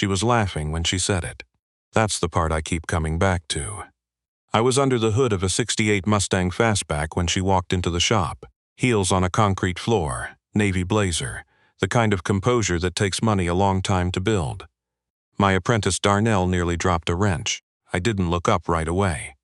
She was laughing when she said it. That's the part I keep coming back to. I was under the hood of a '68 Mustang Fastback when she walked into the shop. Heels on a concrete floor, navy blazer, the kind of composure that takes money a long time to build. My apprentice Darnell nearly dropped a wrench. I didn't look up right away.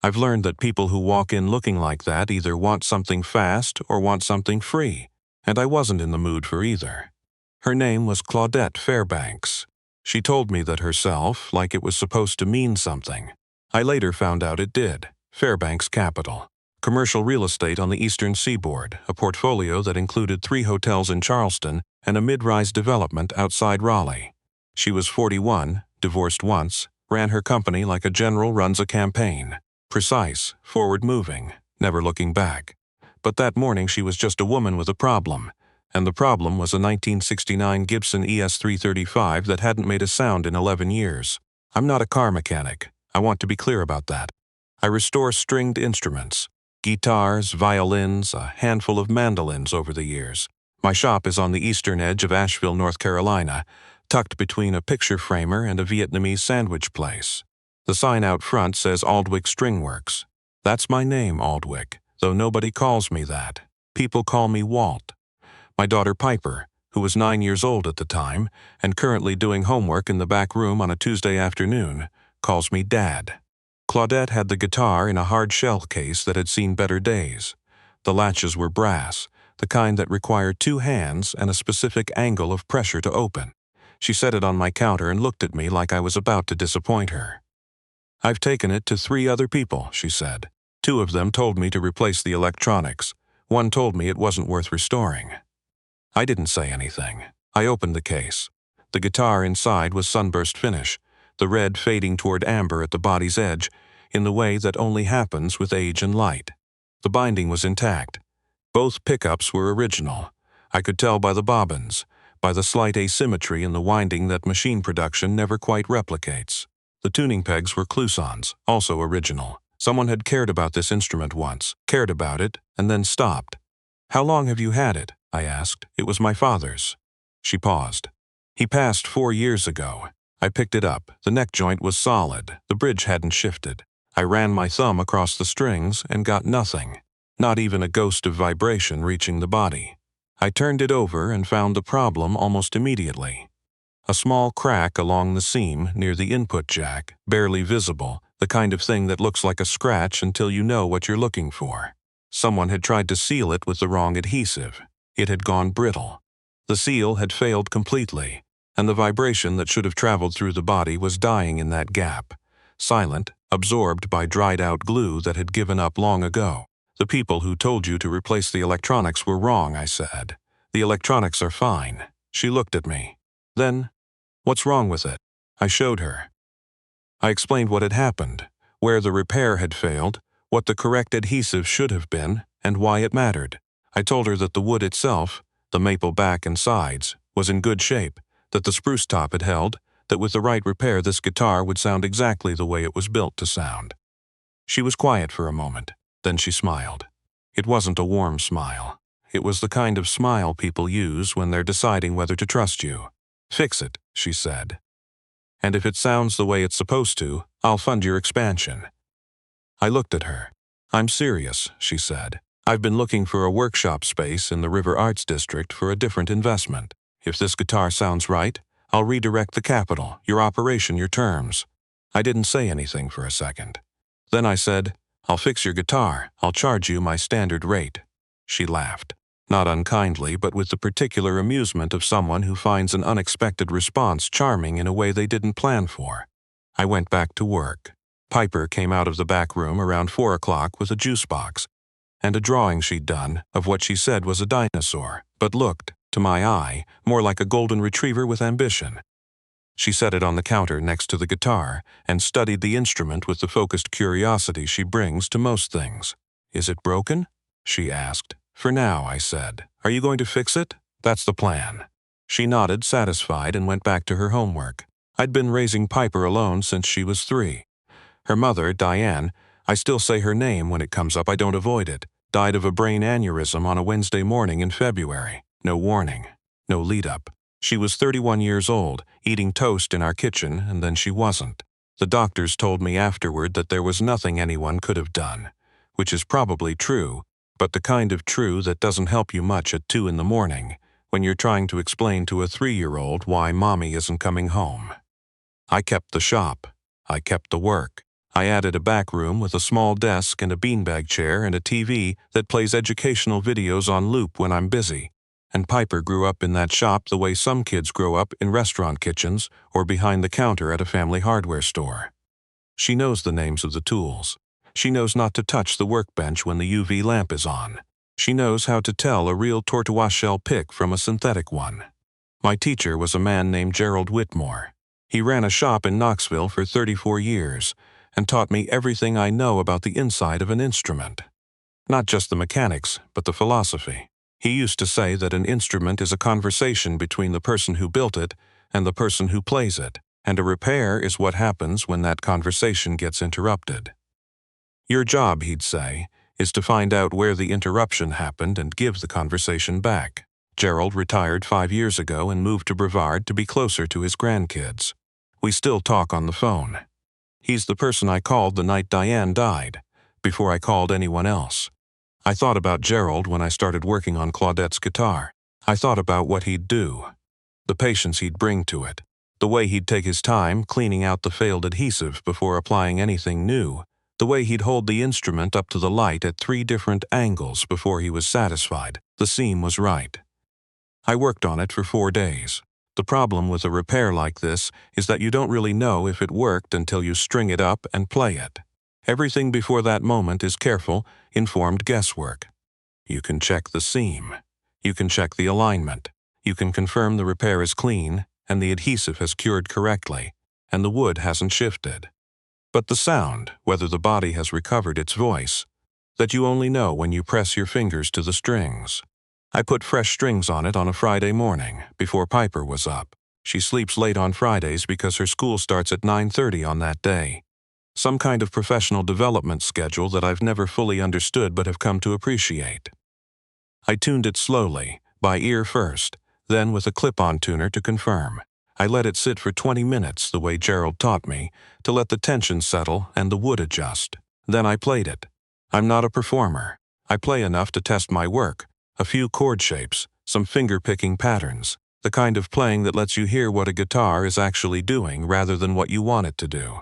I've learned that people who walk in looking like that either want something fast or want something free, and I wasn't in the mood for either. Her name was Claudette Fairbanks. She told me that herself, like it was supposed to mean something. I later found out it did. Fairbanks Capital. Commercial real estate on the eastern seaboard, a portfolio that included 3 hotels in Charleston and a mid-rise development outside Raleigh. She was 41, divorced once, ran her company like a general runs a campaign. Precise, forward-moving, never looking back. But that morning she was just a woman with a problem, and the problem was a 1969 Gibson ES-335 that hadn't made a sound in 11 years. I'm not a car mechanic. I want to be clear about that. I restore stringed instruments. Guitars, violins, a handful of mandolins over the years. My shop is on the eastern edge of Asheville, North Carolina, tucked between a picture framer and a Vietnamese sandwich place. The sign out front says Aldwick String Works. That's my name, Aldwick, though nobody calls me that. People call me Walt. My daughter Piper, who was 9 years old at the time and currently doing homework in the back room on a Tuesday afternoon, calls me Dad. Claudette had the guitar in a hard shell case that had seen better days. The latches were brass, the kind that required 2 hands and a specific angle of pressure to open. She set it on my counter and looked at me like I was about to disappoint her. I've taken it to 3 other people, she said. 2 of them told me to replace the electronics. 1 told me it wasn't worth restoring. I didn't say anything. I opened the case. The guitar inside was sunburst finish, the red fading toward amber at the body's edge in the way that only happens with age and light. The binding was intact. Both pickups were original. I could tell by the bobbins, by the slight asymmetry in the winding that machine production never quite replicates. The tuning pegs were Clousons, also original. Someone had cared about this instrument once, cared about it, and then stopped. "How long have you had it?" I asked. "It was my father's." She paused. "He passed 4 years ago. I picked it up. The neck joint was solid. The bridge hadn't shifted. I ran my thumb across the strings and got nothing. Not even a ghost of vibration reaching the body. I turned it over and found the problem almost immediately. A small crack along the seam near the input jack, barely visible, the kind of thing that looks like a scratch until you know what you're looking for. Someone had tried to seal it with the wrong adhesive. It had gone brittle. The seal had failed completely, and the vibration that should have traveled through the body was dying in that gap, silent, absorbed by dried-out glue that had given up long ago. "The people who told you to replace the electronics were wrong," I said. "The electronics are fine." She looked at me. "Then, what's wrong with it?" I showed her. I explained what had happened, where the repair had failed, what the correct adhesive should have been, and why it mattered. I told her that the wood itself, the maple back and sides, was in good shape, that the spruce top had held, that with the right repair this guitar would sound exactly the way it was built to sound. She was quiet for a moment, then she smiled. It wasn't a warm smile. It was the kind of smile people use when they're deciding whether to trust you. "Fix it," she said. "And if it sounds the way it's supposed to, I'll fund your expansion." I looked at her. "I'm serious," she said. "I've been looking for a workshop space in the River Arts District for a different investment. If this guitar sounds right, I'll redirect the capital, your operation, your terms." I didn't say anything for a second. Then I said, "I'll fix your guitar. I'll charge you my standard rate." She laughed. Not unkindly, but with the particular amusement of someone who finds an unexpected response charming in a way they didn't plan for. I went back to work. Piper came out of the back room around 4 o'clock with a juice box and a drawing she'd done of what she said was a dinosaur, but looked, to my eye, more like a golden retriever with ambition. She set it on the counter next to the guitar and studied the instrument with the focused curiosity she brings to most things. "Is it broken?" she asked. "For now," I said. "Are you going to fix it?" "That's the plan." She nodded, satisfied, and went back to her homework. I'd been raising Piper alone since she was 3. Her mother, Diane, I still say her name when it comes up, I don't avoid it, died of a brain aneurysm on a Wednesday morning in February. No warning. No lead-up. She was 31 years old, eating toast in our kitchen, and then she wasn't. The doctors told me afterward that there was nothing anyone could have done, which is probably true, but the kind of true that doesn't help you much at 2 in the morning, when you're trying to explain to a 3-year-old why mommy isn't coming home. I kept the shop. I kept the work. I added a back room with a small desk and a beanbag chair and a TV that plays educational videos on loop when I'm busy. And Piper grew up in that shop the way some kids grow up in restaurant kitchens or behind the counter at a family hardware store. She knows the names of the tools. She knows not to touch the workbench when the UV lamp is on. She knows how to tell a real tortoiseshell pick from a synthetic one. My teacher was a man named Gerald Whitmore. He ran a shop in Knoxville for 34 years and taught me everything I know about the inside of an instrument. Not just the mechanics, but the philosophy. He used to say that an instrument is a conversation between the person who built it and the person who plays it, and a repair is what happens when that conversation gets interrupted. Your job, he'd say, is to find out where the interruption happened and give the conversation back. Gerald retired 5 years ago and moved to Brevard to be closer to his grandkids. We still talk on the phone. He's the person I called the night Diane died, before I called anyone else. I thought about Gerald when I started working on Claudette's guitar. I thought about what he'd do, the patience he'd bring to it, the way he'd take his time cleaning out the failed adhesive before applying anything new, the way he'd hold the instrument up to the light at 3 different angles before he was satisfied the seam was right. I worked on it for 4 days. The problem with a repair like this is that you don't really know if it worked until you string it up and play it. Everything before that moment is careful, informed guesswork. You can check the seam. You can check the alignment. You can confirm the repair is clean and the adhesive has cured correctly and the wood hasn't shifted. But the sound, whether the body has recovered its voice, that you only know when you press your fingers to the strings. I put fresh strings on it on a Friday morning, before Piper was up. She sleeps late on Fridays because her school starts at 9:30 on that day. Some kind of professional development schedule that I've never fully understood but have come to appreciate. I tuned it slowly, by ear first, then with a clip-on tuner to confirm. I let it sit for 20 minutes the way Gerald taught me, to let the tension settle and the wood adjust. Then I played it. I'm not a performer. I play enough to test my work. A few chord shapes, some finger-picking patterns, the kind of playing that lets you hear what a guitar is actually doing rather than what you want it to do.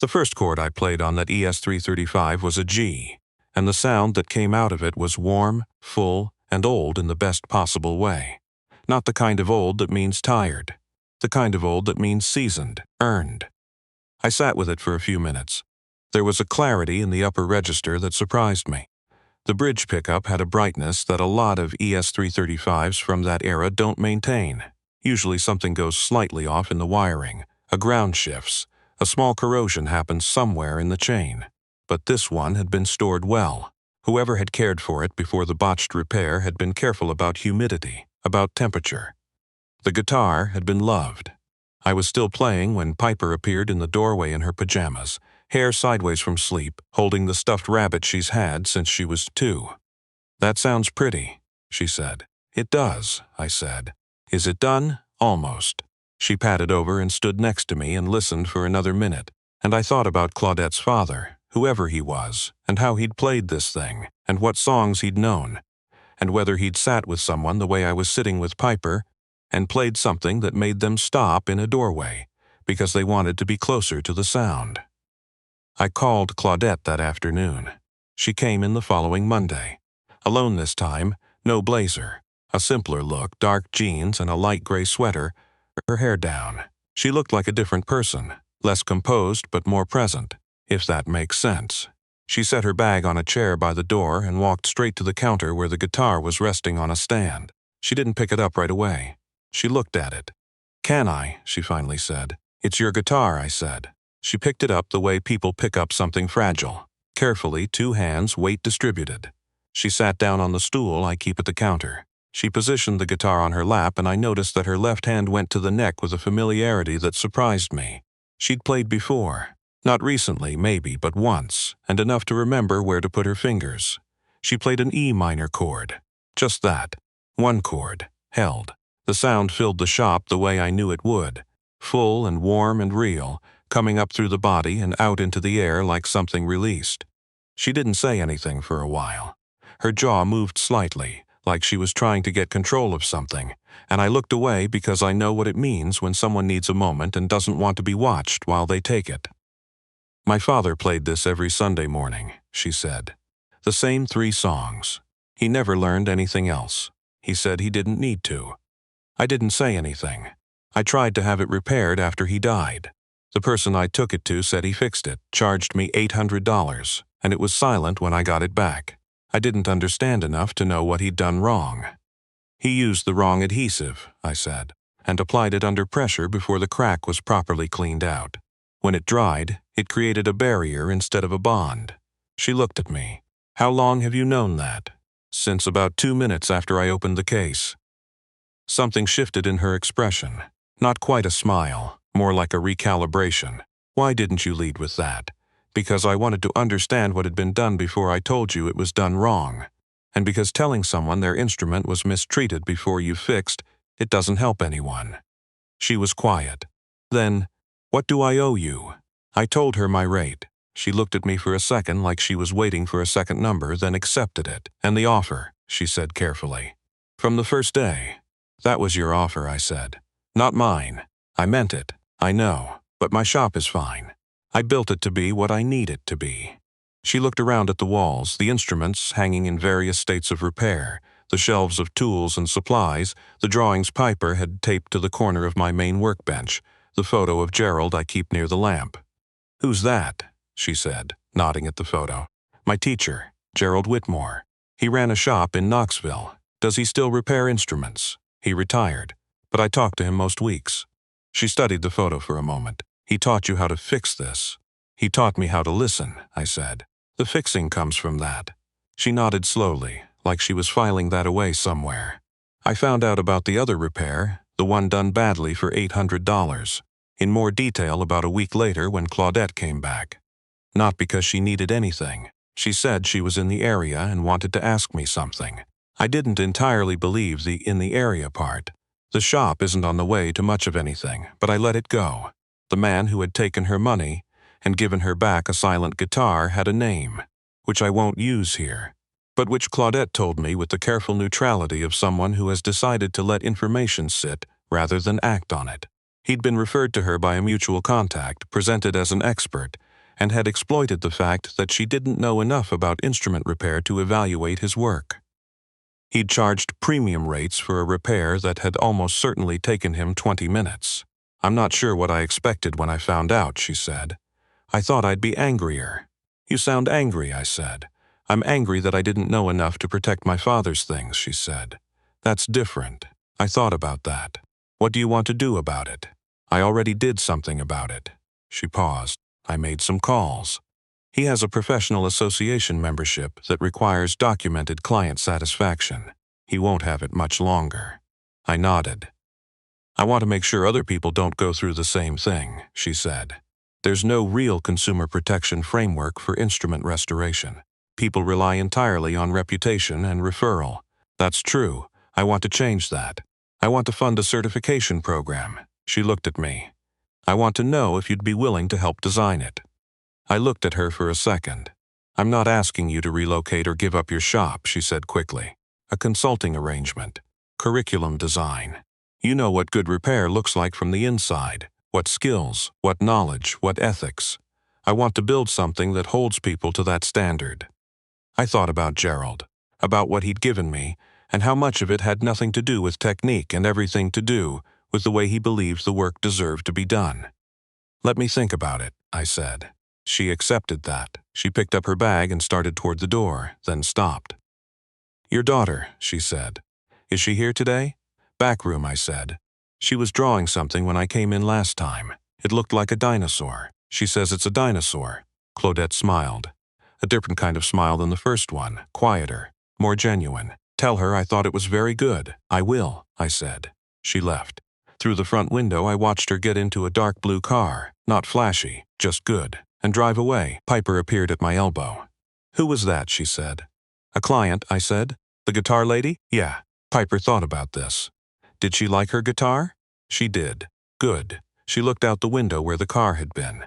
The first chord I played on that ES-335 was a G, and the sound that came out of it was warm, full, and old in the best possible way. Not the kind of old that means tired. The kind of old that means seasoned, earned. I sat with it for a few minutes. There was a clarity in the upper register that surprised me. The bridge pickup had a brightness that a lot of ES-335s from that era don't maintain. Usually something goes slightly off in the wiring, a ground shifts, a small corrosion happens somewhere in the chain. But this one had been stored well. Whoever had cared for it before the botched repair had been careful about humidity, about temperature. The guitar had been loved. I was still playing when Piper appeared in the doorway in her pajamas, hair sideways from sleep, holding the stuffed rabbit she's had since she was 2. "That sounds pretty," she said. "It does," I said. "Is it done?" "Almost." She patted over and stood next to me and listened for another minute, and I thought about Claudette's father, whoever he was, and how he'd played this thing, and what songs he'd known, and whether he'd sat with someone the way I was sitting with Piper, and played something that made them stop in a doorway, because they wanted to be closer to the sound. I called Claudette that afternoon. She came in the following Monday. Alone this time, no blazer, a simpler look, dark jeans and a light gray sweater, her hair down. She looked like a different person, less composed but more present, if that makes sense. She set her bag on a chair by the door and walked straight to the counter where the guitar was resting on a stand. She didn't pick it up right away. She looked at it. "Can I?" she finally said. "It's your guitar," I said. She picked it up the way people pick up something fragile. Carefully, 2 hands, weight distributed. She sat down on the stool I keep at the counter. She positioned the guitar on her lap, and I noticed that her left hand went to the neck with a familiarity that surprised me. She'd played before. Not recently, maybe, but once, and enough to remember where to put her fingers. She played an E minor chord. Just that. 1 chord, held. The sound filled the shop the way I knew it would, full and warm and real, coming up through the body and out into the air like something released. She didn't say anything for a while. Her jaw moved slightly, like she was trying to get control of something, and I looked away because I know what it means when someone needs a moment and doesn't want to be watched while they take it. My father played this every Sunday morning, she said. The same 3 songs. He never learned anything else. He said he didn't need to. I didn't say anything. I tried to have it repaired after he died. The person I took it to said he fixed it, charged me $800, and it was silent when I got it back. I didn't understand enough to know what he'd done wrong. He used the wrong adhesive, I said, and applied it under pressure before the crack was properly cleaned out. When it dried, it created a barrier instead of a bond. She looked at me. How long have you known that? Since about 2 minutes after I opened the case. Something shifted in her expression. Not quite a smile, more like a recalibration. Why didn't you lead with that? Because I wanted to understand what had been done before I told you it was done wrong. And because telling someone their instrument was mistreated before you fixed, it doesn't help anyone. She was quiet. Then, what do I owe you? I told her my rate. She looked at me for a second like she was waiting for a second number, then accepted it. And the offer, she said carefully. From the first day. That was your offer, I said. Not mine. I meant it. I know. But my shop is fine. I built it to be what I need it to be. She looked around at the walls, the instruments hanging in various states of repair, the shelves of tools and supplies, the drawings Piper had taped to the corner of my main workbench, the photo of Gerald I keep near the lamp. Who's that? She said, nodding at the photo. My teacher, Gerald Whitmore. He ran a shop in Knoxville. Does he still repair instruments? He retired, but I talk to him most weeks. She studied the photo for a moment. He taught you how to fix this. He taught me how to listen, I said. The fixing comes from that. She nodded slowly, like she was filing that away somewhere. I found out about the other repair, the one done badly for $800, in more detail about a week later when Claudette came back. Not because she needed anything. She said she was in the area and wanted to ask me something. I didn't entirely believe the "in the area" part. The shop isn't on the way to much of anything, but I let it go. The man who had taken her money and given her back a silent guitar had a name, which I won't use here, but which Claudette told me with the careful neutrality of someone who has decided to let information sit rather than act on it. He'd been referred to her by a mutual contact, presented as an expert, and had exploited the fact that she didn't know enough about instrument repair to evaluate his work. He'd charged premium rates for a repair that had almost certainly taken him 20 minutes. I'm not sure what I expected when I found out, she said. I thought I'd be angrier. You sound angry, I said. I'm angry that I didn't know enough to protect my father's things, she said. That's different. I thought about that. What do you want to do about it? I already did something about it. She paused. I made some calls. He has a professional association membership that requires documented client satisfaction. He won't have it much longer. I nodded. I want to make sure other people don't go through the same thing, she said. There's no real consumer protection framework for instrument restoration. People rely entirely on reputation and referral. That's true. I want to change that. I want to fund a certification program. She looked at me. I want to know if you'd be willing to help design it. I looked at her for a second. I'm not asking you to relocate or give up your shop, she said quickly. A consulting arrangement. Curriculum design. You know what good repair looks like from the inside. What skills, what knowledge, what ethics. I want to build something that holds people to that standard. I thought about Gerald, about what he'd given me, and how much of it had nothing to do with technique and everything to do with the way he believed the work deserved to be done. Let me think about it, I said. She accepted that. She picked up her bag and started toward the door, then stopped. Your daughter, she said. Is she here today? Back room, I said. She was drawing something when I came in last time. It looked like a dinosaur. She says it's a dinosaur. Claudette smiled. A different kind of smile than the first one, quieter, more genuine. Tell her I thought it was very good. I will, I said. She left. Through the front window, I watched her get into a dark blue car, not flashy, just good, and drive away. Piper appeared at my elbow. Who was that, she said. A client, I said. The guitar lady? Yeah. Piper thought about this. Did she like her guitar? She did. Good. She looked out the window where the car had been.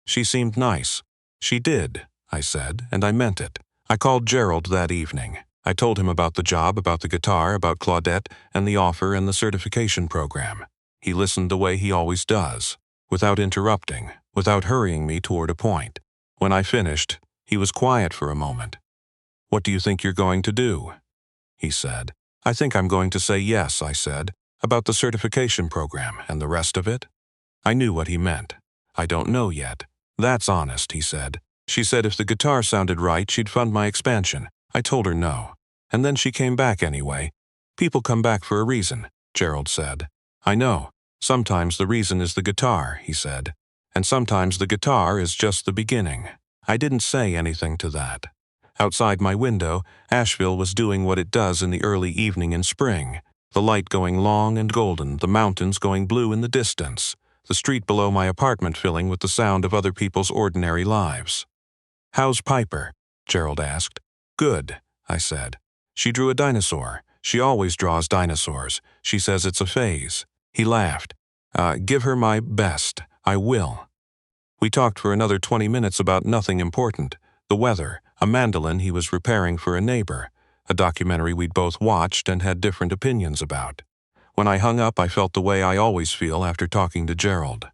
She seemed nice. She did, I said, and I meant it. I called Gerald that evening. I told him about the job, about the guitar, about Claudette, and the offer and the certification program. He listened the way he always does, without interrupting, without hurrying me toward a point. When I finished, he was quiet for a moment. "What do you think you're going to do?" he said. "I think I'm going to say yes," I said. "About the certification program and the rest of it?" I knew what he meant. "I don't know yet." "That's honest," he said. "She said if the guitar sounded right, she'd fund my expansion." I told her no. And then she came back anyway. "People come back for a reason," Gerald said. "I know. Sometimes the reason is the guitar," he said. "And sometimes the guitar is just the beginning." I didn't say anything to that. Outside my window, Asheville was doing what it does in the early evening in spring. The light going long and golden, the mountains going blue in the distance, the street below my apartment filling with the sound of other people's ordinary lives. "How's Piper?" Gerald asked. "Good," I said. "She drew a dinosaur. She always draws dinosaurs. She says it's a phase." He laughed. Give her my best. I will." We talked for another 20 minutes about nothing important. The weather, a mandolin he was repairing for a neighbor, a documentary we'd both watched and had different opinions about. When I hung up, I felt the way I always feel after talking to Gerald.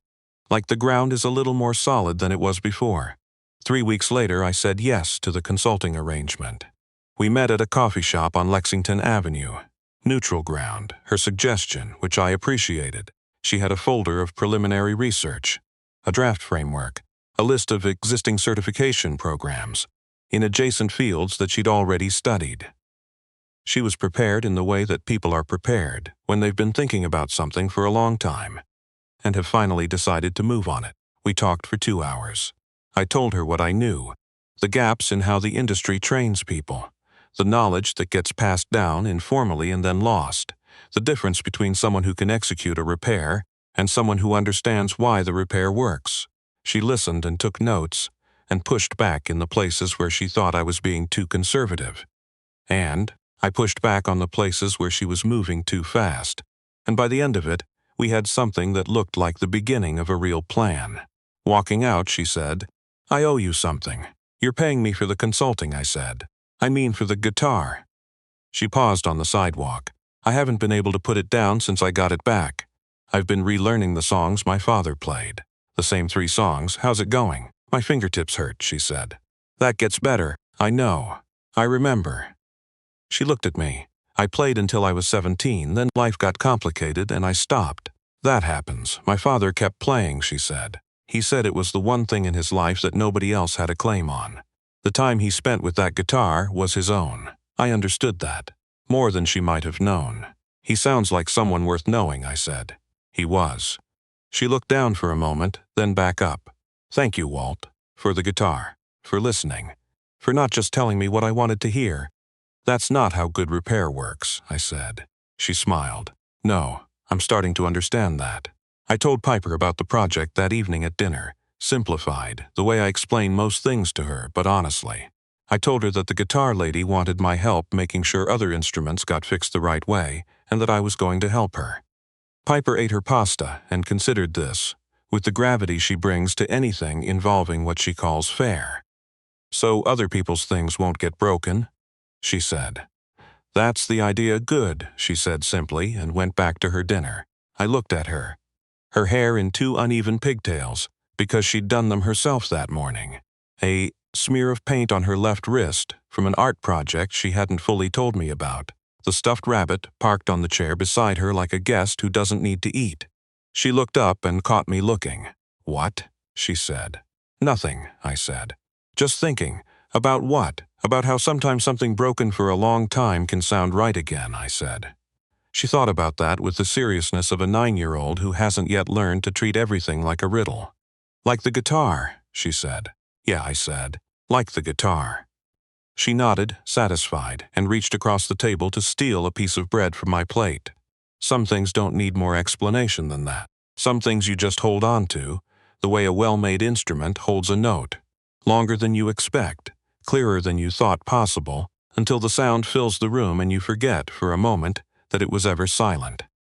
Like the ground is a little more solid than it was before. 3 weeks later, I said yes to the consulting arrangement. We met at a coffee shop on Lexington Avenue. Neutral ground, her suggestion, which I appreciated. She had a folder of preliminary research, a draft framework, a list of existing certification programs, in adjacent fields that she'd already studied. She was prepared in the way that people are prepared when they've been thinking about something for a long time and have finally decided to move on it. We talked for 2 hours. I told her what I knew, the gaps in how the industry trains people, the knowledge that gets passed down informally and then lost, the difference between someone who can execute a repair and someone who understands why the repair works. She listened and took notes and pushed back in the places where she thought I was being too conservative. And I pushed back on the places where she was moving too fast. And by the end of it, we had something that looked like the beginning of a real plan. Walking out, she said, "I owe you something. You're paying me for the consulting," I said. "I mean for the guitar." She paused on the sidewalk. "I haven't been able to put it down since I got it back. I've been relearning the songs my father played. The same 3 songs. How's it going?" "My fingertips hurt," she said. "That gets better." "I know. I remember." She looked at me. "I played until I was 17, then life got complicated and I stopped." "That happens. My father kept playing," she said. "He said it was the one thing in his life that nobody else had a claim on. The time he spent with that guitar was his own." I understood that. More than she might have known. "He sounds like someone worth knowing," I said. He was. She looked down for a moment, then back up. "Thank you, Walt, for the guitar, for listening, for not just telling me what I wanted to hear." "That's not how good repair works," I said. She smiled. "No, I'm starting to understand that." I told Piper about the project that evening at dinner, simplified, the way I explain most things to her, but honestly. I told her that the guitar lady wanted my help making sure other instruments got fixed the right way, and that I was going to help her. Piper ate her pasta and considered this, with the gravity she brings to anything involving what she calls fair. "So other people's things won't get broken?" she said. "That's the idea. Good," she said simply, and went back to her dinner. I looked at her. Her hair in 2 uneven pigtails, because she'd done them herself that morning. A smear of paint on her left wrist from an art project she hadn't fully told me about. The stuffed rabbit parked on the chair beside her like a guest who doesn't need to eat. She looked up and caught me looking. "What?" she said. "Nothing," I said. "Just thinking." "About what?" "About how sometimes something broken for a long time can sound right again," I said. She thought about that with the seriousness of a 9-year-old who hasn't yet learned to treat everything like a riddle. "Like the guitar," she said. "Yeah," I said. "Like the guitar." She nodded, satisfied, and reached across the table to steal a piece of bread from my plate. Some things don't need more explanation than that. Some things you just hold on to, the way a well-made instrument holds a note. Longer than you expect, clearer than you thought possible, until the sound fills the room and you forget, for a moment, that it was ever silent.